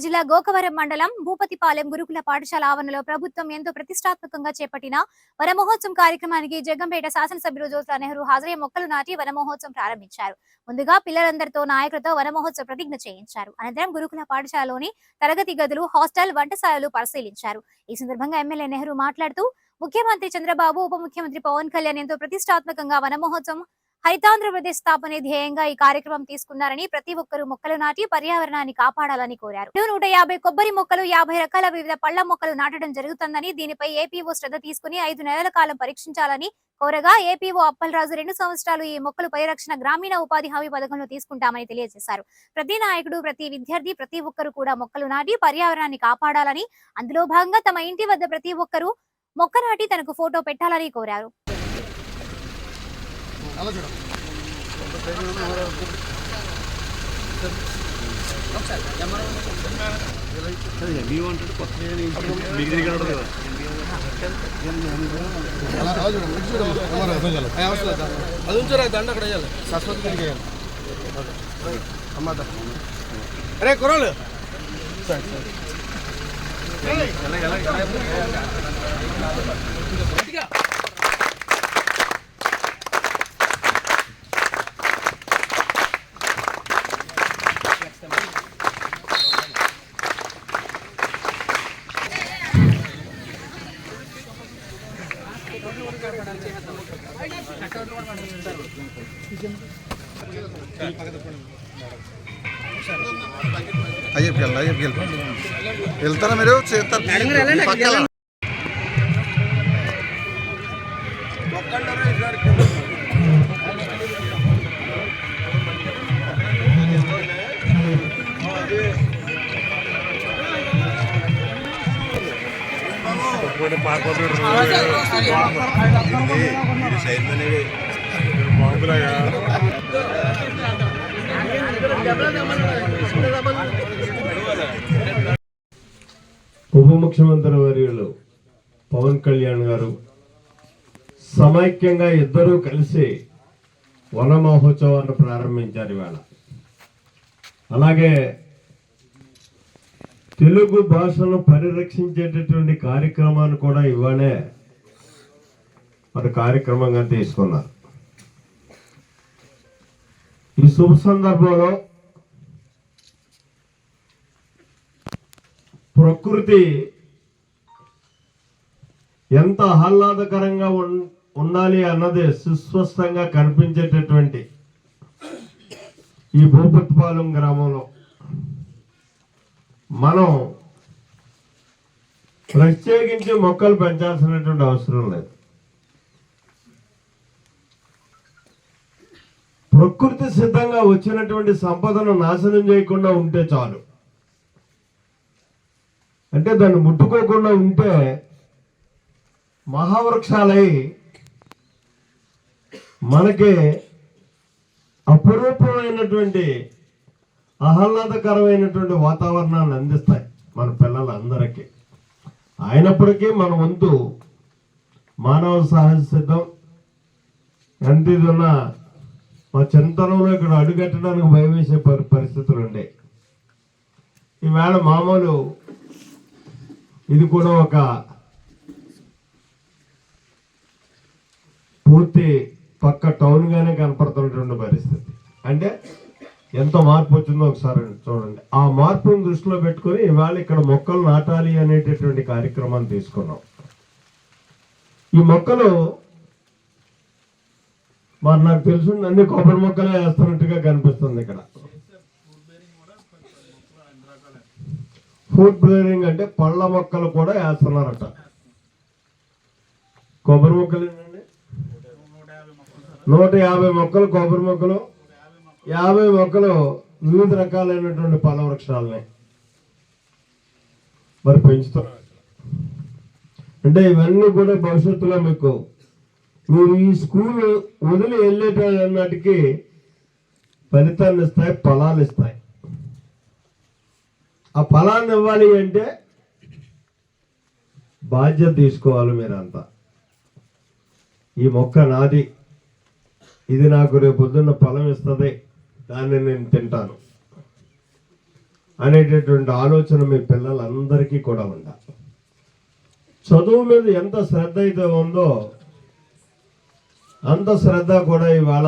జిల్లా గోకవరం మండలం భూపతిపాలెం గురుకుల పాఠశాల ఆవరణలో ప్రభుత్వం ఎంతో ప్రతిష్టాత్మకంగా చేపట్టిన వనమహోత్సవం కార్యక్రమానికి జగ్గంపేట శాసనసభ్యులు జ్యోతుల నెహ్రూ హాజరై మొక్కలు నాటి వనమహోత్సవం ప్రారంభించారు. ముందుగా పిల్లలందరితో నాయకులతో వనమహోత్సవ ప్రతిజ్ఞ చేయించారు. అనంతరం గురుకుల పాఠశాలలోని తరగతి గదులు, హాస్టల్, వంటశాలలు పరిశీలించారు. ఈ సందర్భంగా ఎమ్మెల్యే నెహ్రూ మాట్లాడుతూ ముఖ్యమంత్రి చంద్రబాబు, ఉప ముఖ్యమంత్రి పవన్ కళ్యాణ్ ఎంతో ప్రతిష్టాత్మకంగా వనమహోత్సవం హరితాంధ్రప్రదేశ్ స్థాపనే ధ్యేయంగా ఈ కార్యక్రమం తీసుకున్నారని, ప్రతి ఒక్కరూ మొక్కలు నాటి పర్యావరణాన్ని కాపాడాలని కోరారు. 150 కొబ్బరి మొక్కలు, 50 రకాల వివిధ పళ్ల మొక్కలు నాటడం జరుగుతుందని, దీనిపై ఏపీఓ శ్రద్ధ తీసుకుని 5 నెలల కాలం పరీక్షించాలని కోరగా ఏపీఓ అప్పలరాజు 2 సంవత్సరాలు ఈ మొక్కలు పరిరక్షణ గ్రామీణ ఉపాధి హామీ పథకంలో తీసుకుంటామని తెలియజేశారు. ప్రతి నాయకుడు, ప్రతి విద్యార్థి, ప్రతి ఒక్కరూ కూడా మొక్కలు నాటి పర్యావరణాన్ని కాపాడాలని, అందులో భాగంగా తమ ఇంటి వద్ద ప్రతి ఒక్కరూ మొక్క నాటి తనకు ఫోటో పెట్టాలని కోరారు. అరే కుర్రాలు వెళ్తారా మీరు? ఉప ముఖ్యమంత్రి వర్యులు పవన్ కళ్యాణ్ గారు సమైక్యంగా ఇద్దరూ కలిసి వన మహోత్సవాన్ని ప్రారంభించారు ఇవాళ. అలాగే తెలుగు భాషను పరిరక్షించేటటువంటి కార్యక్రమాన్ని కూడా ఇవాళే మరి కార్యక్రమంగా తీసుకున్నారు. ఈ శుభ సందర్భంలో ప్రకృతి ఎంత ఆహ్లాదకరంగా ఉండాలి అన్నది సుస్పష్టంగా కనిపించేటటువంటి ఈ భూపతిపాలెం గ్రామంలో మనం ప్రత్యేకించి మొక్కలు పెంచాల్సినటువంటి అవసరం లేదు. ప్రకృతి సిద్ధంగా వచ్చినటువంటి సంపదను నాశనం చేయకుండా ఉంటే చాలు. అంటే దాన్ని ముట్టుకోకుండా ఉంటే మహావృక్షాలై మనకి అపురూపమైనటువంటి ఆహ్లాదకరమైనటువంటి వాతావరణాన్ని అందిస్తాయి మన పిల్లలందరికీ. అయినప్పటికీ మన వంతు మానవ సహజ సిద్ధం ఎంత ఇది ఉన్నా మా చింతనంలో ఇక్కడ అడుగట్టడానికి భయం వేసే పరిస్థితులు ఉండే. ఈవేళ మామూలు ఇది కూడా ఒక పూర్తి పక్క టౌన్ గానే కనపడుతున్నటువంటి పరిస్థితి. అంటే ఎంత మార్పు వచ్చిందో ఒకసారి చూడండి. ఆ మార్పును దృష్టిలో పెట్టుకుని ఇవాళ ఇక్కడ మొక్కలు నాటాలి అనేటటువంటి కార్యక్రమాన్ని తీసుకున్నాం. ఈ మొక్కలు మరి నాకు తెలుసు అన్ని కొబ్బరి మొక్కలే వేస్తున్నట్టుగా కనిపిస్తుంది. ఇక్కడ ఫుడ్ బ్రేరింగ్ అంటే పళ్ళ మొక్కలు కూడా వేస్తున్నారట. కొబ్బరి మొక్కలు ఏంటండి 150 మొక్కలు, కొబ్బరి మొక్కలు 50 మొక్కలు, వివిధ రకాలైనటువంటి పళ్ళ వృక్షాలని మరి పెంచుతున్నారు. అంటే ఇవన్నీ కూడా భవిష్యత్తులో మీకు మీరు ఈ స్కూల్ వదిలి వెళ్ళేటన్నిటికీ ఫలితాన్ని ఇస్తాయి, ఫలాలు ఇస్తాయి. ఆ ఫలాన్ని ఇవ్వాలి అంటే బాధ్యత తీసుకోవాలి మీరంతా. ఈ మొక్క నాది, ఇది నాకు రేపు పొద్దున్న ఫలం ఇస్తుంది, దాన్ని నేను తింటాను. అనేటటువంటి ఆలోచన మీ పిల్లలందరికీ కూడా ఉండాలి. చదువు మీద ఎంత శ్రద్ధ అయితే ఉందో అంత శ్రద్ధ కూడా ఇవాళ